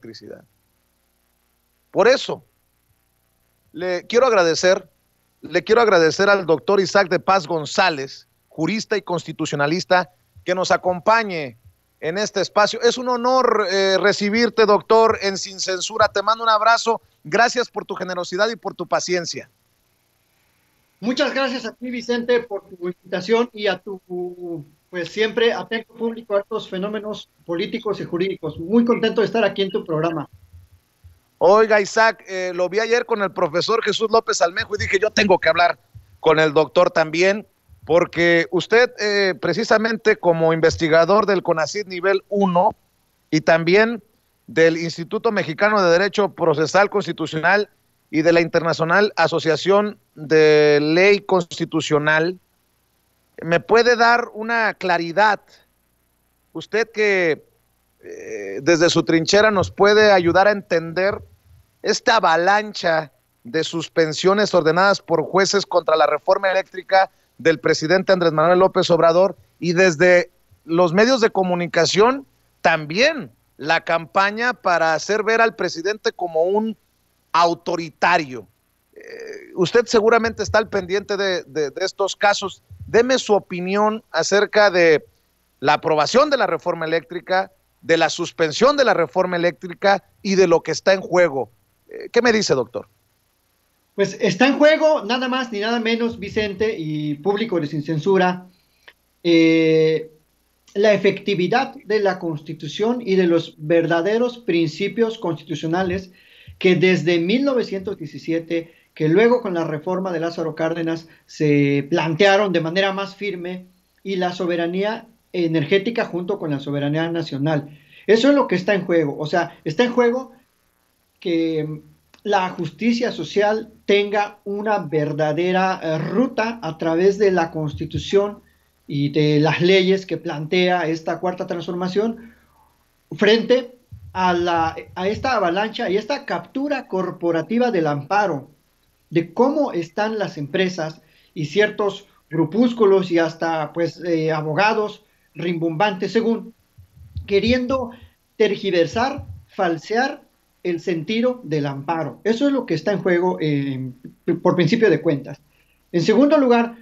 electricidad. Por eso, le quiero agradecer al doctor Isaac de Paz González, jurista y constitucionalista, que nos acompañe en este espacio. Es un honor recibirte, doctor, en Sin Censura. Te mando un abrazo. Gracias por tu generosidad y por tu paciencia. Muchas gracias a ti, Vicente, por tu invitación y a tu, pues siempre atento público a estos fenómenos políticos y jurídicos. Muy contento de estar aquí en tu programa. Oiga, Isaac, lo vi ayer con el profesor Jesús López Almejo y dije, yo tengo que hablar con el doctor también, porque usted precisamente como investigador del CONACYT nivel 1 y también del Instituto Mexicano de Derecho Procesal Constitucional y de la Internacional Asociación de Ley Constitucional, ¿me puede dar una claridad? Usted que desde su trinchera nos puede ayudar a entender esta avalancha de suspensiones ordenadas por jueces contra la reforma eléctrica del presidente Andrés Manuel López Obrador, y desde los medios de comunicación también la campaña para hacer ver al presidente como un autoritario. Usted seguramente está al pendiente de estos casos. Deme su opinión acerca de la aprobación de la reforma eléctrica, de la suspensión de la reforma eléctrica y de lo que está en juego. ¿Qué me dice, doctor? Pues está en juego nada más ni nada menos, Vicente y público de Sin Censura, la efectividad de la Constitución y de los verdaderos principios constitucionales que desde 1917, que luego con la reforma de Lázaro Cárdenas se plantearon de manera más firme, y la soberanía energética junto con la soberanía nacional. Eso es lo que está en juego. O sea, está en juego que la justicia social tenga una verdadera ruta a través de la Constitución y de las leyes que plantea esta cuarta transformación frente a esta avalancha y esta captura corporativa del amparo, de cómo están las empresas y ciertos grupúsculos y hasta pues abogados rimbombantes según queriendo tergiversar, falsear el sentido del amparo. Eso es lo que está en juego por principio de cuentas. En segundo lugar,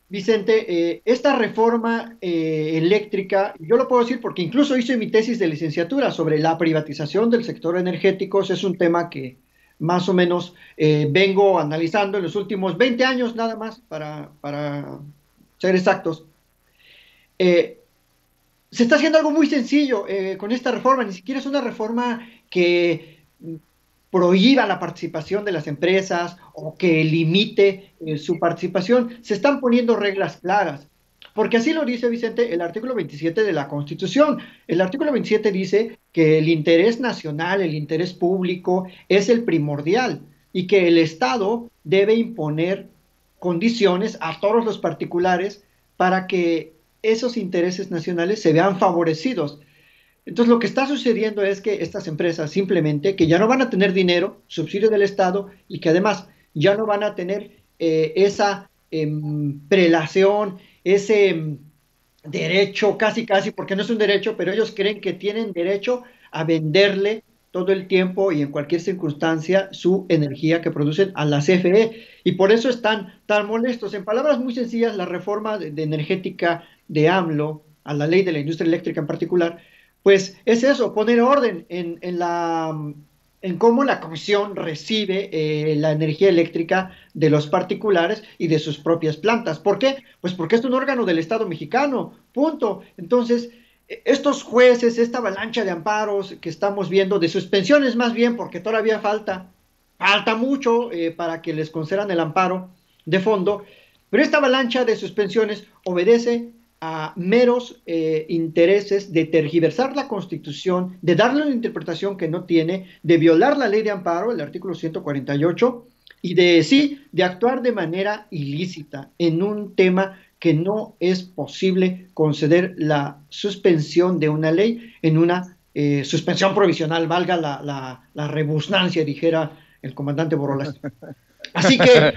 Vicente, esta reforma eléctrica, yo lo puedo decir porque incluso hice mi tesis de licenciatura sobre la privatización del sector energético. Es un tema que más o menos vengo analizando en los últimos 20 años nada más, para ser exactos. Se está haciendo algo muy sencillo con esta reforma. Ni siquiera es una reforma que prohíba la participación de las empresas o que limite su participación. Se están poniendo reglas claras, porque así lo dice, Vicente, el artículo 27 de la Constitución. El artículo 27 dice que el interés nacional, el interés público es el primordial y que el Estado debe imponer condiciones a todos los particulares para que esos intereses nacionales se vean favorecidos. Entonces lo que está sucediendo es que estas empresas simplemente que ya no van a tener dinero, subsidio del Estado, y que además ya no van a tener esa prelación, ese derecho, casi, porque no es un derecho, pero ellos creen que tienen derecho a venderle todo el tiempo y en cualquier circunstancia su energía que producen a la CFE, y por eso están tan molestos. En palabras muy sencillas, la reforma de energética de AMLO, a la ley de la industria eléctrica en particular, pues es eso, poner orden en cómo la Comisión recibe la energía eléctrica de los particulares y de sus propias plantas. ¿Por qué? Pues porque es un órgano del Estado mexicano, punto. Entonces, estos jueces, esta avalancha de amparos que estamos viendo, de suspensiones más bien, porque todavía falta mucho para que les concedan el amparo de fondo, pero esta avalancha de suspensiones obedece a meros intereses de tergiversar la Constitución, de darle una interpretación que no tiene, de violar la ley de amparo, el artículo 148, y de actuar de manera ilícita en un tema que no es posible conceder la suspensión de una ley en una suspensión provisional, valga la rebusnancia, dijera el comandante Borolas. Así que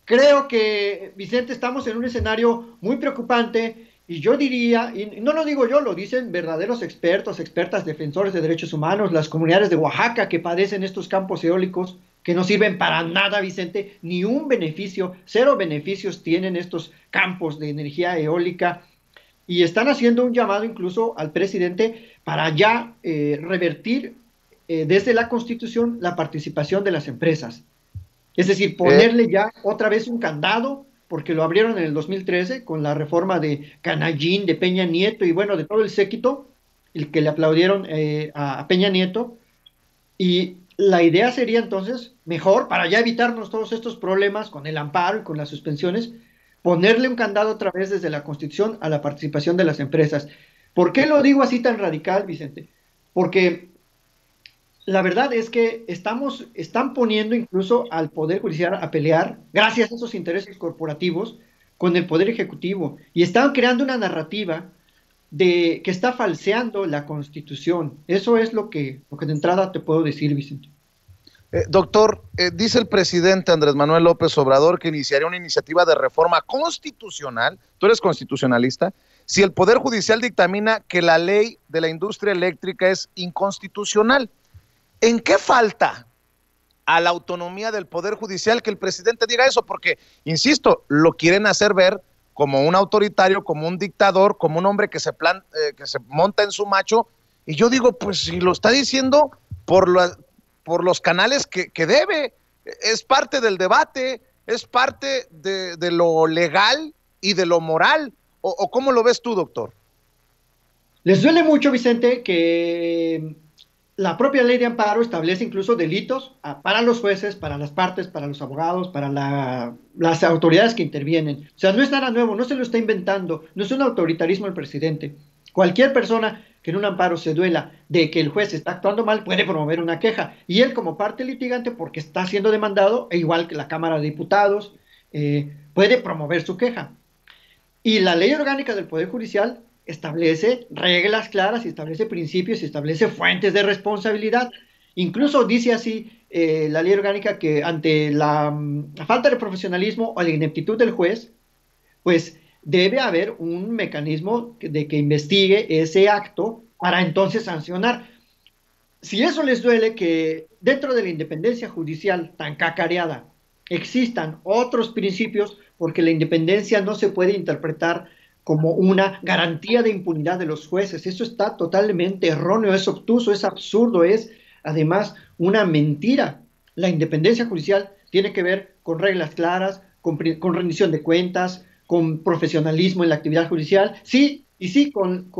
creo que, Vicente, estamos en un escenario muy preocupante Y yo diría, y no lo digo yo, lo dicen verdaderos expertos, expertas, defensores de derechos humanos, las comunidades de Oaxaca que padecen estos campos eólicos que no sirven para nada, Vicente, ni un beneficio, cero beneficios tienen estos campos de energía eólica y están haciendo un llamado incluso al presidente para ya revertir desde la Constitución la participación de las empresas. Es decir, Eh, ponerle ya otra vez un candado, porque lo abrieron en el 2013 con la reforma de Canallín, de Peña Nieto y bueno, de todo el séquito, el que le aplaudieron a Peña Nieto. Y la idea sería entonces, mejor, para ya evitarnos todos estos problemas con el amparo y con las suspensiones, ponerle un candado otra vez desde la Constitución a la participación de las empresas. ¿Por qué lo digo así tan radical, Vicente? Porque la verdad es que están poniendo incluso al Poder Judicial a pelear, gracias a esos intereses corporativos, con el Poder Ejecutivo. Y están creando una narrativa que está falseando la Constitución. Eso es lo que de entrada te puedo decir, Vicente. Doctor, dice el presidente Andrés Manuel López Obrador que iniciaría una iniciativa de reforma constitucional, tú eres constitucionalista, si el Poder Judicial dictamina que la ley de la industria eléctrica es inconstitucional. ¿En qué falta a la autonomía del Poder Judicial que el presidente diga eso? Porque, insisto, lo quieren hacer ver como un autoritario, como un dictador, como un hombre que se monta en su macho. Y yo digo, pues si lo está diciendo por, por los canales que debe, es parte del debate, es parte de lo legal y de lo moral. ¿O cómo lo ves tú, doctor? Les duele mucho, Vicente, que la propia ley de amparo establece incluso delitos para los jueces, para las partes, para los abogados, para las autoridades que intervienen. O sea, no es nada nuevo, no se lo está inventando, no es un autoritarismo el presidente. Cualquier persona que en un amparo se duela de que el juez está actuando mal puede promover una queja. Y él como parte litigante, porque está siendo demandado, e igual que la Cámara de Diputados, puede promover su queja. Y la ley orgánica del Poder Judicial establece reglas claras y establece principios y establece fuentes de responsabilidad. Incluso dice así la ley orgánica que ante la falta de profesionalismo o la ineptitud del juez, pues debe haber un mecanismo de que investigue ese acto para entonces sancionar. Si eso les duele que dentro de la independencia judicial tan cacareada existan otros principios, porque la independencia no se puede interpretar como una garantía de impunidad de los jueces. Eso está totalmente erróneo, es obtuso, es absurdo, es además una mentira. La independencia judicial tiene que ver con reglas claras, con rendición de cuentas, con profesionalismo en la actividad judicial, sí, y sí, con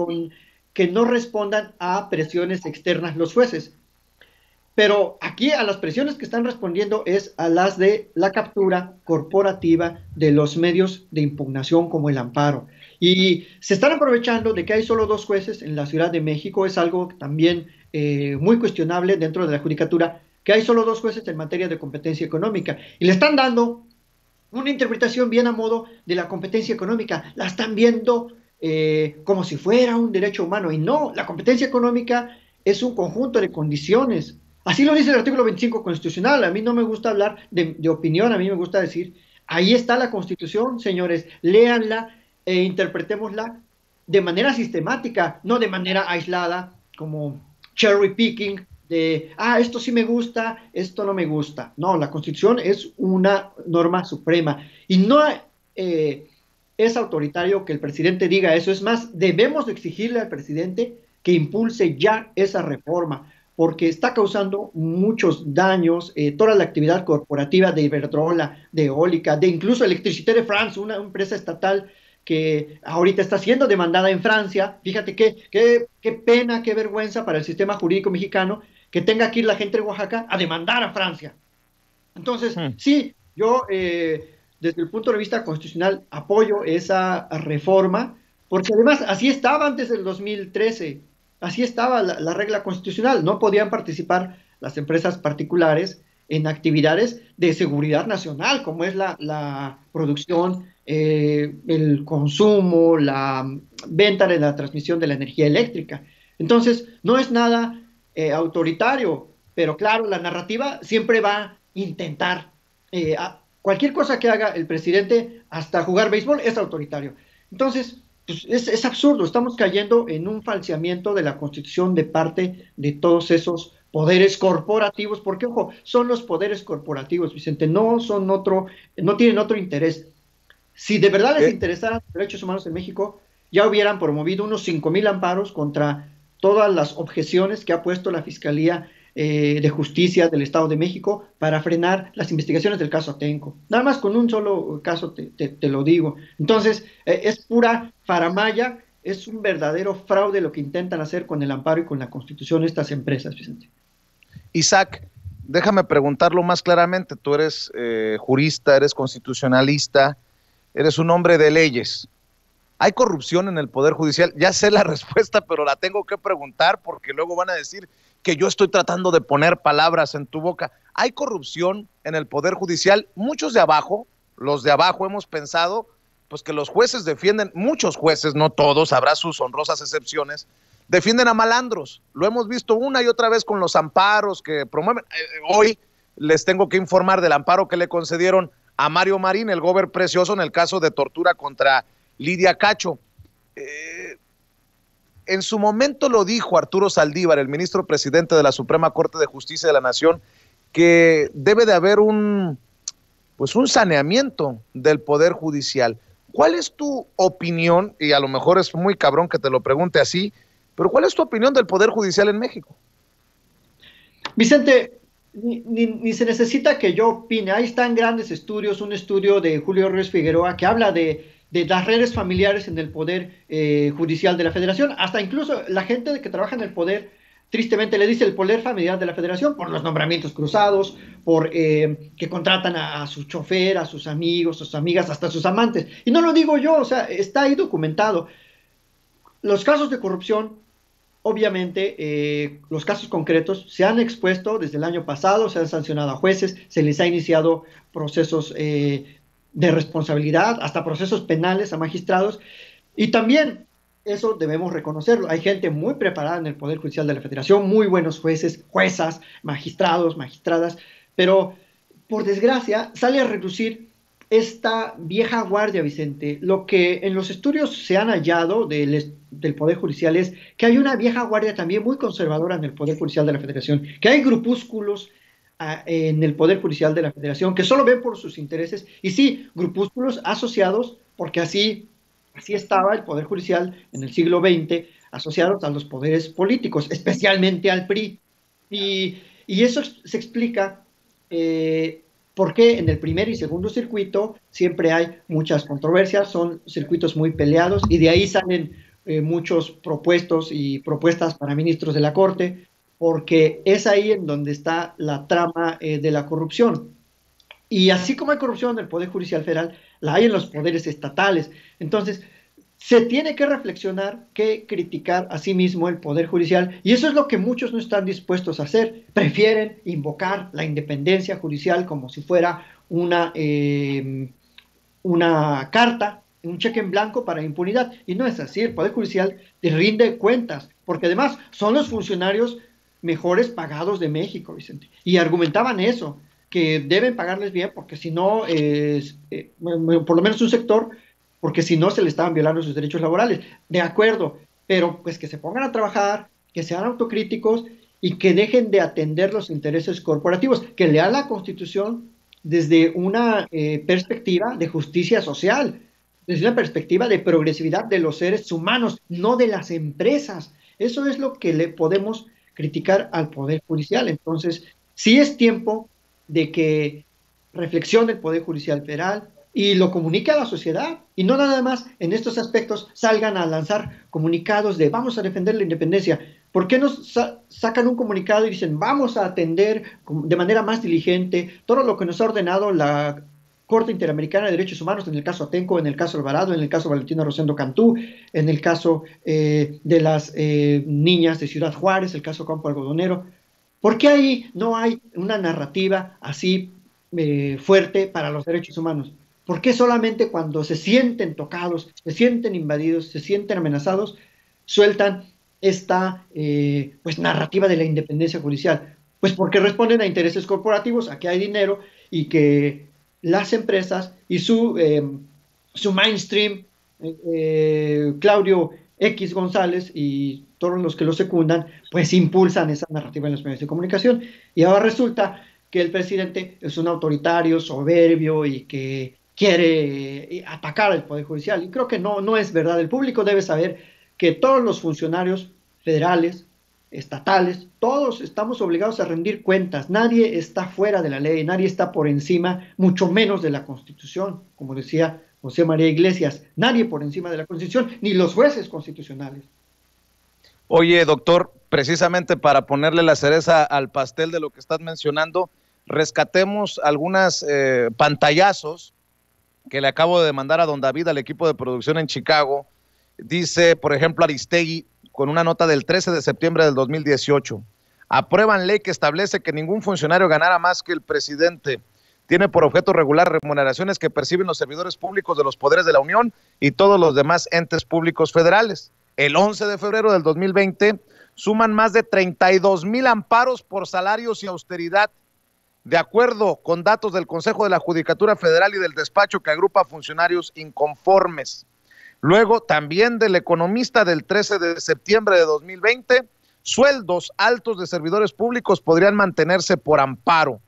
que no respondan a presiones externas los jueces. Pero aquí a las presiones que están respondiendo es a las de la captura corporativa de los medios de impugnación como el amparo. Y se están aprovechando de que hay solo dos jueces en la Ciudad de México, es algo también muy cuestionable dentro de la judicatura, que hay solo dos jueces en materia de competencia económica. Y le están dando una interpretación bien a modo de la competencia económica, la están viendo como si fuera un derecho humano. Y no, la competencia económica es un conjunto de condiciones. Así lo dice el artículo 25 constitucional. A mí no me gusta hablar de opinión, a mí me gusta decir, ahí está la Constitución, señores, léanla e interpretémosla de manera sistemática, no de manera aislada, como cherry picking, de, esto sí me gusta, esto no me gusta. No, la Constitución es una norma suprema y no es autoritario que el presidente diga eso. Es más, debemos exigirle al presidente que impulse ya esa reforma, porque está causando muchos daños, toda la actividad corporativa de Iberdrola, de Eólica, de incluso Electricité de France, una empresa estatal que ahorita está siendo demandada en Francia. Fíjate qué pena, qué vergüenza para el sistema jurídico mexicano que tenga que ir la gente de Oaxaca a demandar a Francia. Entonces, sí, yo desde el punto de vista constitucional apoyo esa reforma, porque además así estaba antes del 2013, así estaba la regla constitucional, no podían participar las empresas particulares en actividades de seguridad nacional, como es la producción, el consumo, la venta de la transmisión de la energía eléctrica. Entonces, no es nada autoritario, pero claro, la narrativa siempre va a intentar, cualquier cosa que haga el presidente, hasta jugar béisbol, es autoritario. Entonces, pues es absurdo, estamos cayendo en un falseamiento de la Constitución de parte de todos esos poderes corporativos, porque ojo, son los poderes corporativos, Vicente, no son otro, no tienen otro interés. Si de verdad les Eh, interesaran los derechos humanos en México, ya hubieran promovido unos 5,000 amparos contra todas las objeciones que ha puesto la Fiscalía de Justicia del Estado de México para frenar las investigaciones del caso Atenco. Nada más con un solo caso te lo digo. Entonces, es pura faramaya, es un verdadero fraude lo que intentan hacer con el amparo y con la Constitución estas empresas, Vicente. Isaac, déjame preguntarlo más claramente. Tú eres jurista, eres constitucionalista, eres un hombre de leyes. ¿Hay corrupción en el Poder Judicial? Ya sé la respuesta, pero la tengo que preguntar porque luego van a decir que yo estoy tratando de poner palabras en tu boca. ¿Hay corrupción en el Poder Judicial? Muchos de abajo, los de abajo hemos pensado, pues que los jueces defienden, muchos jueces, no todos, habrá sus honrosas excepciones, defienden a malandros. Lo hemos visto una y otra vez con los amparos que promueven. Hoy les tengo que informar del amparo que le concedieron a Mario Marín, el gober precioso, en el caso de tortura contra Lidia Cacho. En su momento lo dijo Arturo Saldívar, el ministro presidente de la Suprema Corte de Justicia de la Nación, que debe de haber pues un saneamiento del Poder Judicial. ¿Cuál es tu opinión? Y a lo mejor es muy cabrón que te lo pregunte así, pero ¿cuál es tu opinión del Poder Judicial en México? Vicente, ni se necesita que yo opine. Ahí están grandes estudios, un estudio de Julio Ruiz Figueroa que habla de las redes familiares en el Poder Judicial de la Federación. Hasta incluso la gente que trabaja en el Poder, tristemente le dice el Poder Familiar de la Federación por los nombramientos cruzados, por que contratan a su chofer, a sus amigos, a sus amigas, hasta a sus amantes. Y no lo digo yo, o sea, está ahí documentado. Los casos de corrupción obviamente, los casos concretos se han expuesto desde el año pasado, se han sancionado a jueces, se les ha iniciado procesos de responsabilidad, hasta procesos penales a magistrados, y también eso debemos reconocerlo. Hay gente muy preparada en el Poder Judicial de la Federación, muy buenos jueces, juezas, magistrados, magistradas, pero por desgracia sale a reducir esta vieja guardia, Vicente. Lo que en los estudios se han hallado del Poder Judicial es que hay una vieja guardia también muy conservadora en el Poder Judicial de la Federación, que hay grupúsculos en el Poder Judicial de la Federación que solo ven por sus intereses, y sí, grupúsculos asociados, porque así estaba el Poder Judicial en el siglo XX, asociados a los poderes políticos, especialmente al PRI. Y eso se explica porque en el primer y segundo circuito siempre hay muchas controversias, son circuitos muy peleados y de ahí salen muchos propuestos y propuestas para ministros de la Corte, porque es ahí en donde está la trama de la corrupción. Y así como hay corrupción en el Poder Judicial Federal, la hay en los poderes estatales. Entonces, se tiene que reflexionar, que criticar a sí mismo el Poder Judicial, y eso es lo que muchos no están dispuestos a hacer. Prefieren invocar la independencia judicial como si fuera una carta, un cheque en blanco para impunidad, y no es así. El Poder Judicial te rinde cuentas, porque además son los funcionarios mejores pagados de México, Vicente, y argumentaban eso, que deben pagarles bien, porque si no, por lo menos un sector, porque si no se le estaban violando sus derechos laborales. De acuerdo, pero pues que se pongan a trabajar, que sean autocríticos y que dejen de atender los intereses corporativos, que lean la Constitución desde una perspectiva de justicia social, desde una perspectiva de progresividad de los seres humanos, no de las empresas. Eso es lo que le podemos criticar al Poder Judicial. Entonces, sí es tiempo de que reflexione el Poder Judicial Federal y lo comunique a la sociedad, y no nada más en estos aspectos salgan a lanzar comunicados de vamos a defender la independencia. ¿Por qué no sacan un comunicado y dicen vamos a atender de manera más diligente todo lo que nos ha ordenado la Corte Interamericana de Derechos Humanos en el caso Atenco, en el caso Alvarado, en el caso Valentina Rosendo Cantú, en el caso de las niñas de Ciudad Juárez, el caso Campo Algodonero? ¿Por qué ahí no hay una narrativa así fuerte para los derechos humanos? ¿Por qué solamente cuando se sienten tocados, se sienten invadidos, se sienten amenazados, sueltan esta pues narrativa de la independencia judicial? Pues porque responden a intereses corporativos, a que hay dinero y que las empresas y su mainstream Claudio X González y todos los que lo secundan, pues impulsan esa narrativa en los medios de comunicación. Y ahora resulta que el presidente es un autoritario, soberbio y que quiere atacar al Poder Judicial. Y creo que no es verdad. El público debe saber que todos los funcionarios federales, estatales, todos estamos obligados a rendir cuentas. Nadie está fuera de la ley, nadie está por encima, mucho menos de la Constitución, como decía José María Iglesias, nadie por encima de la Constitución, ni los jueces constitucionales. Oye, doctor, precisamente para ponerle la cereza al pastel de lo que estás mencionando, rescatemos algunas pantallazos que le acabo de mandar a don David, al equipo de producción en Chicago. Dice, por ejemplo, Aristegui, con una nota del 13 de septiembre del 2018, aprueban ley que establece que ningún funcionario ganara más que el presidente. Tiene por objeto regular remuneraciones que perciben los servidores públicos de los poderes de la Unión y todos los demás entes públicos federales. El 11 de febrero del 2020 suman más de 32,000 amparos por salarios y austeridad. De acuerdo con datos del Consejo de la Judicatura Federal y del despacho que agrupa funcionarios inconformes. Luego, también del Economista del 13 de septiembre de 2020, sueldos altos de servidores públicos podrían mantenerse por amparo.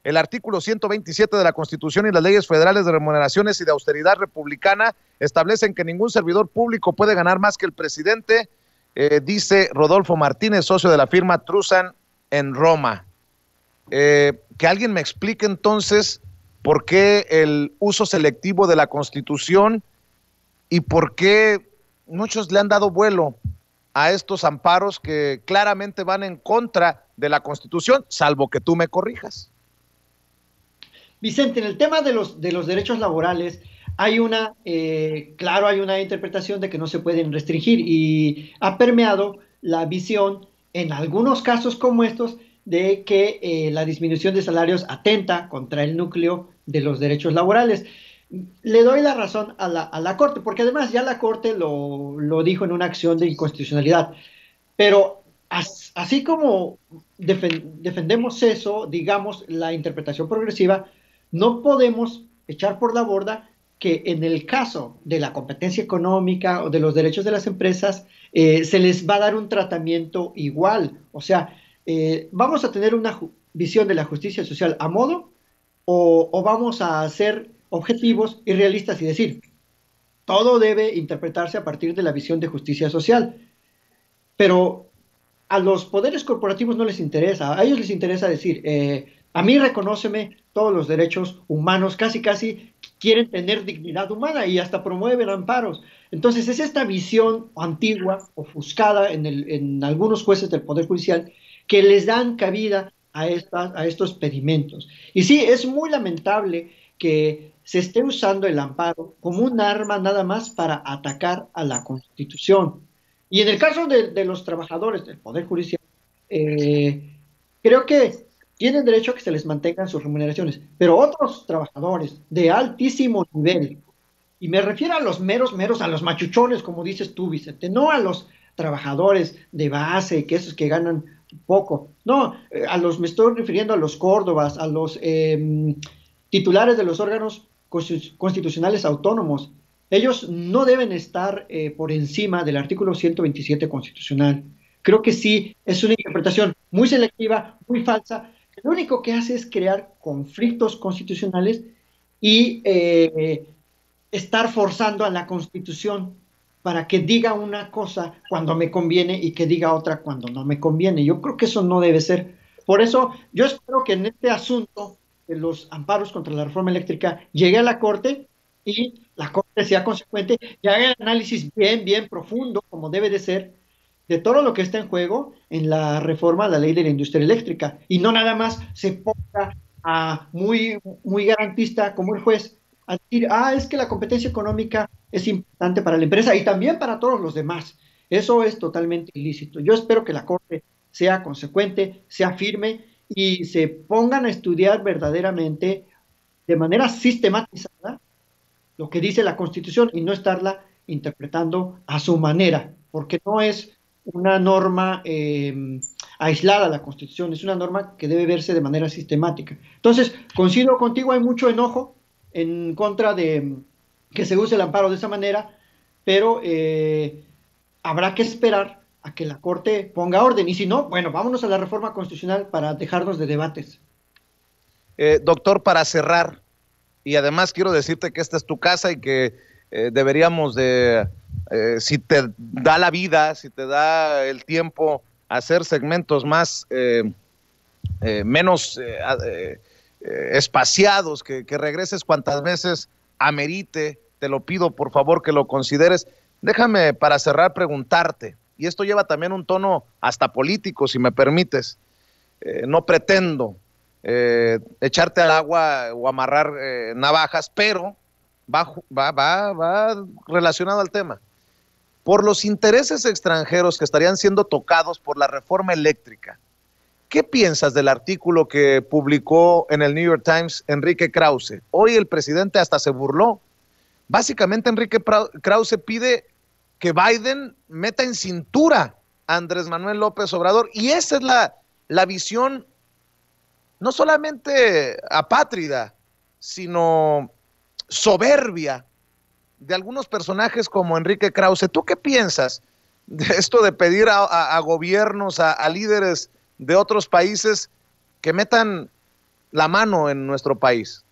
El artículo 127 de la Constitución y las leyes federales de remuneraciones y de austeridad republicana establecen que ningún servidor público puede ganar más que el presidente, dice Rodolfo Martínez, socio de la firma Trusan en Roma. Que alguien me explique entonces por qué el uso selectivo de la Constitución y por qué muchos le han dado vuelo a estos amparos que claramente van en contra de la Constitución, salvo que tú me corrijas. Vicente, en el tema de los derechos laborales hay claro, hay una interpretación de que no se pueden restringir y ha permeado la visión en algunos casos como estos de que la disminución de salarios atenta contra el núcleo de los derechos laborales. Le doy la razón a la Corte, porque además ya la Corte lo dijo en una acción de inconstitucionalidad, pero así como defendemos eso, digamos, la interpretación progresiva, no podemos echar por la borda que en el caso de la competencia económica o de los derechos de las empresas, se les va a dar un tratamiento igual. O sea, ¿vamos a tener una visión de la justicia social a modo o vamos a ser objetivos y realistas y decir, todo debe interpretarse a partir de la visión de justicia social? Pero a los poderes corporativos no les interesa, a ellos les interesa decir, a mí reconóceme todos los derechos humanos, casi quieren tener dignidad humana y hasta promueven amparos. Entonces es esta visión antigua, ofuscada en algunos jueces del Poder Judicial, que les dan cabida a estos pedimentos. Y sí, es muy lamentable que se esté usando el amparo como un arma nada más para atacar a la Constitución. Y en el caso de los trabajadores del Poder Judicial, creo que tienen derecho a que se les mantengan sus remuneraciones, pero otros trabajadores de altísimo nivel, y me refiero a los meros, a los machuchones, como dices tú, Vicente, no a los trabajadores de base, que esos que ganan poco, no, me estoy refiriendo a los Córdobas, a los titulares de los órganos constitucionales autónomos. Ellos no deben estar por encima del artículo 127 constitucional. Creo que sí, es una interpretación muy selectiva, muy falsa, que lo único que hace es crear conflictos constitucionales y estar forzando a la Constitución para que diga una cosa cuando me conviene y que diga otra cuando no me conviene. Yo creo que eso no debe ser. Por eso yo espero que en este asunto de los amparos contra la reforma eléctrica llegue a la Corte y la Corte sea consecuente y haga el análisis bien profundo, como debe de ser, de todo lo que está en juego en la reforma a la ley de la industria eléctrica y no nada más se ponga muy garantista como el juez a decir, es que la competencia económica es importante para la empresa y también para todos los demás. Eso es totalmente ilícito. Yo espero que la Corte sea consecuente, sea firme y se pongan a estudiar verdaderamente de manera sistematizada lo que dice la Constitución y no estarla interpretando a su manera, porque no es una norma aislada a la Constitución, es una norma que debe verse de manera sistemática. Entonces, coincido contigo, hay mucho enojo en contra de que se use el amparo de esa manera, pero habrá que esperar a que la Corte ponga orden. Y si no, bueno, vámonos a la reforma constitucional para dejarnos de debates. Doctor, para cerrar, y además quiero decirte que esta es tu casa y que deberíamos de, si te da la vida, si te da el tiempo, hacer segmentos más, menos espaciados, que regreses cuantas veces amerite, te lo pido por favor que lo consideres. Déjame para cerrar preguntarte, y esto lleva también un tono hasta político, si me permites. No pretendo echarte al agua o amarrar navajas, pero va relacionado al tema. Por los intereses extranjeros que estarían siendo tocados por la reforma eléctrica, ¿qué piensas del artículo que publicó en el New York Times Enrique Krause? Hoy el presidente hasta se burló. Básicamente Enrique Krause pide que Biden meta en cintura a Andrés Manuel López Obrador, y esa es la visión no solamente apátrida, sino soberbia de algunos personajes como Enrique Krause. ¿Tú qué piensas de esto de pedir a gobiernos, a líderes de otros países que metan la mano en nuestro país?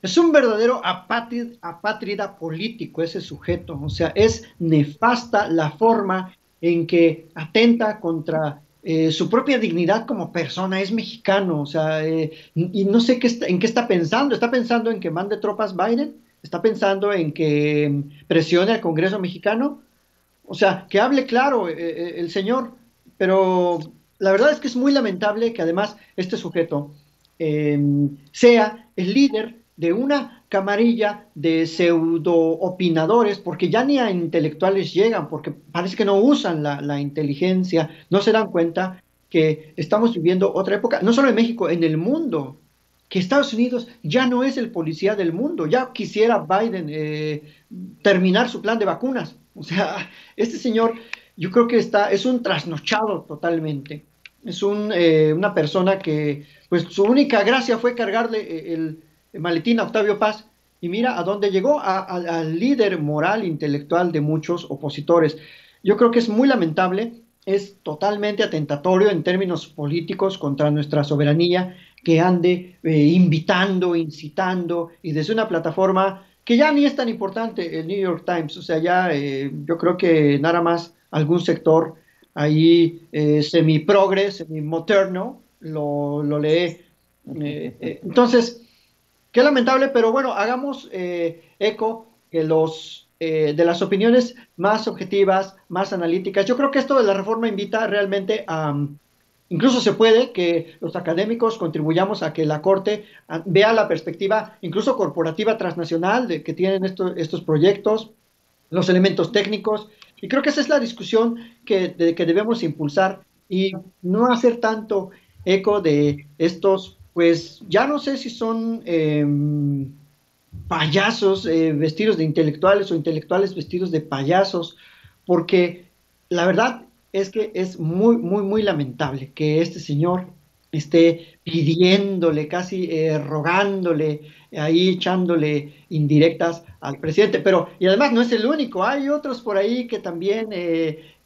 Es un verdadero apátrida político ese sujeto, o sea, es nefasta la forma en que atenta contra su propia dignidad como persona, es mexicano, o sea, y no sé en qué está pensando en que mande tropas Biden, está pensando en que presione al Congreso mexicano, o sea, que hable claro el señor, pero la verdad es que es muy lamentable que además este sujeto eh, sea el líder de una camarilla de pseudo opinadores, porque ya ni a intelectuales llegan, porque parece que no usan la inteligencia, no se dan cuenta que estamos viviendo otra época, no solo en México, en el mundo, que Estados Unidos ya no es el policía del mundo, ya quisiera Biden terminar su plan de vacunas. O sea, este señor yo creo que es un trasnochado totalmente. Es una persona que, pues su única gracia fue cargarle el maletín a Octavio Paz y mira a dónde llegó, al líder moral, intelectual de muchos opositores. Yo creo que es muy lamentable, es totalmente atentatorio en términos políticos contra nuestra soberanía que ande invitando, incitando y desde una plataforma que ya ni es tan importante, el New York Times, o sea, ya yo creo que nada más algún sector ahí semi-progre, semi-moderno, lo lee. Entonces, qué lamentable, pero bueno, hagamos eco que de las opiniones más objetivas, más analíticas. Yo creo que esto de la reforma invita realmente a, incluso se puede que los académicos contribuyamos a que la Corte vea la perspectiva incluso corporativa transnacional de que tienen estos proyectos, los elementos técnicos, y creo que esa es la discusión que debemos impulsar y no hacer tanto eco de estos, pues ya no sé si son payasos vestidos de intelectuales o intelectuales vestidos de payasos, porque la verdad es que es muy, muy, muy lamentable que este señor esté pidiéndole, casi rogándole, ahí echándole indirectas al presidente. Pero, y además no es el único, hay otros por ahí que también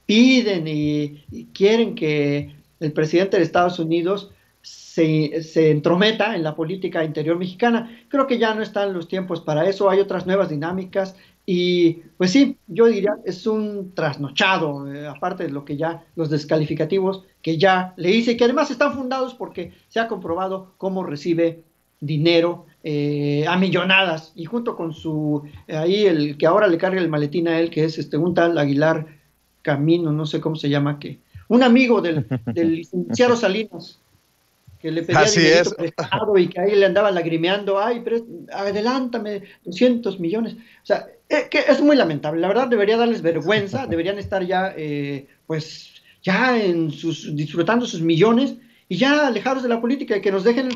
piden y quieren que el presidente de Estados Unidos se entrometa en la política interior mexicana. Creo que ya no están los tiempos para eso, hay otras nuevas dinámicas y pues sí, yo diría es un trasnochado, aparte de lo que ya, los descalificativos que ya le hice, que además están fundados porque se ha comprobado cómo recibe dinero a millonadas y junto con su, ahí el que ahora le carga el maletín a él, que es un tal Aguilar Camino, no sé cómo se llama, que un amigo del licenciado Salinas, que le pedía Así dinerito es. prestado y que ahí le andaba lagrimeando, ay, pero adelántame 200 millones. O sea, que es muy lamentable. La verdad debería darles vergüenza, deberían estar ya, pues, ya disfrutando sus millones y ya alejados de la política y que nos dejen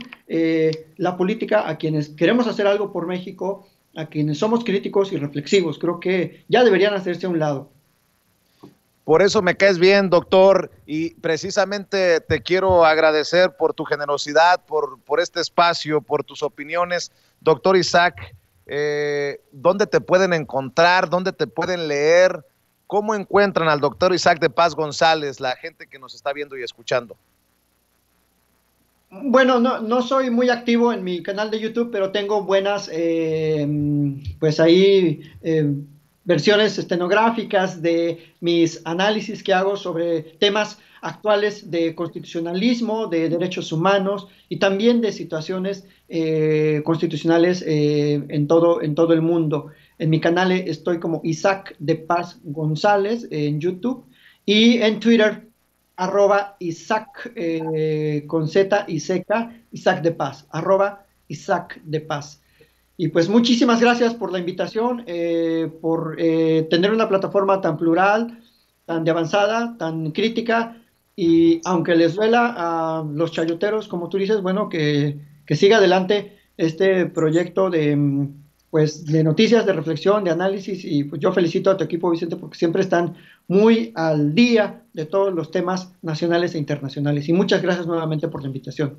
la política a quienes queremos hacer algo por México, a quienes somos críticos y reflexivos. Creo que ya deberían hacerse a un lado. Por eso me caes bien, doctor, y precisamente te quiero agradecer por tu generosidad, por este espacio, por tus opiniones. Doctor Isaac, ¿dónde te pueden encontrar? ¿Dónde te pueden leer? ¿Cómo encuentran al doctor Isaac de Paz González, la gente que nos está viendo y escuchando? Bueno, no soy muy activo en mi canal de YouTube, pero tengo buenas, pues ahí, versiones estenográficas de mis análisis que hago sobre temas actuales de constitucionalismo, de derechos humanos y también de situaciones constitucionales en todo el mundo. En mi canal estoy como Isaac de Paz González en YouTube y en Twitter @Isaac con Z y seca, Isaac de Paz, @Isaac de Paz. Y pues muchísimas gracias por la invitación, por tener una plataforma tan plural, tan de avanzada, tan crítica, y aunque les duela a los chayoteros, como tú dices, bueno, que siga adelante este proyecto de, pues, de noticias, de reflexión, de análisis, y pues yo felicito a tu equipo, Vicente, porque siempre están muy al día de todos los temas nacionales e internacionales. Y muchas gracias nuevamente por la invitación.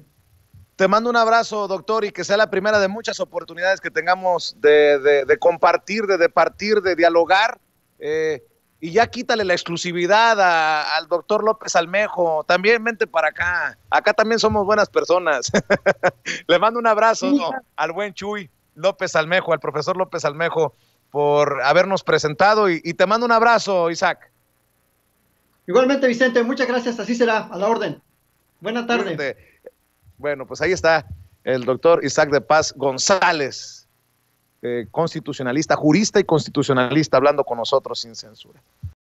Te mando un abrazo, doctor, y que sea la primera de muchas oportunidades que tengamos de compartir, de departir, de dialogar. Y ya quítale la exclusividad al doctor López Almejo. También vente para acá. Acá también somos buenas personas. Le mando un abrazo al buen Chuy López Almejo, al profesor López Almejo, por habernos presentado. Y te mando un abrazo, Isaac. Igualmente, Vicente, muchas gracias. Así será, a la orden. Buena tarde. Cuídate. Bueno, pues ahí está el doctor Isaac de Paz González, constitucionalista, jurista y constitucionalista, hablando con nosotros sin censura.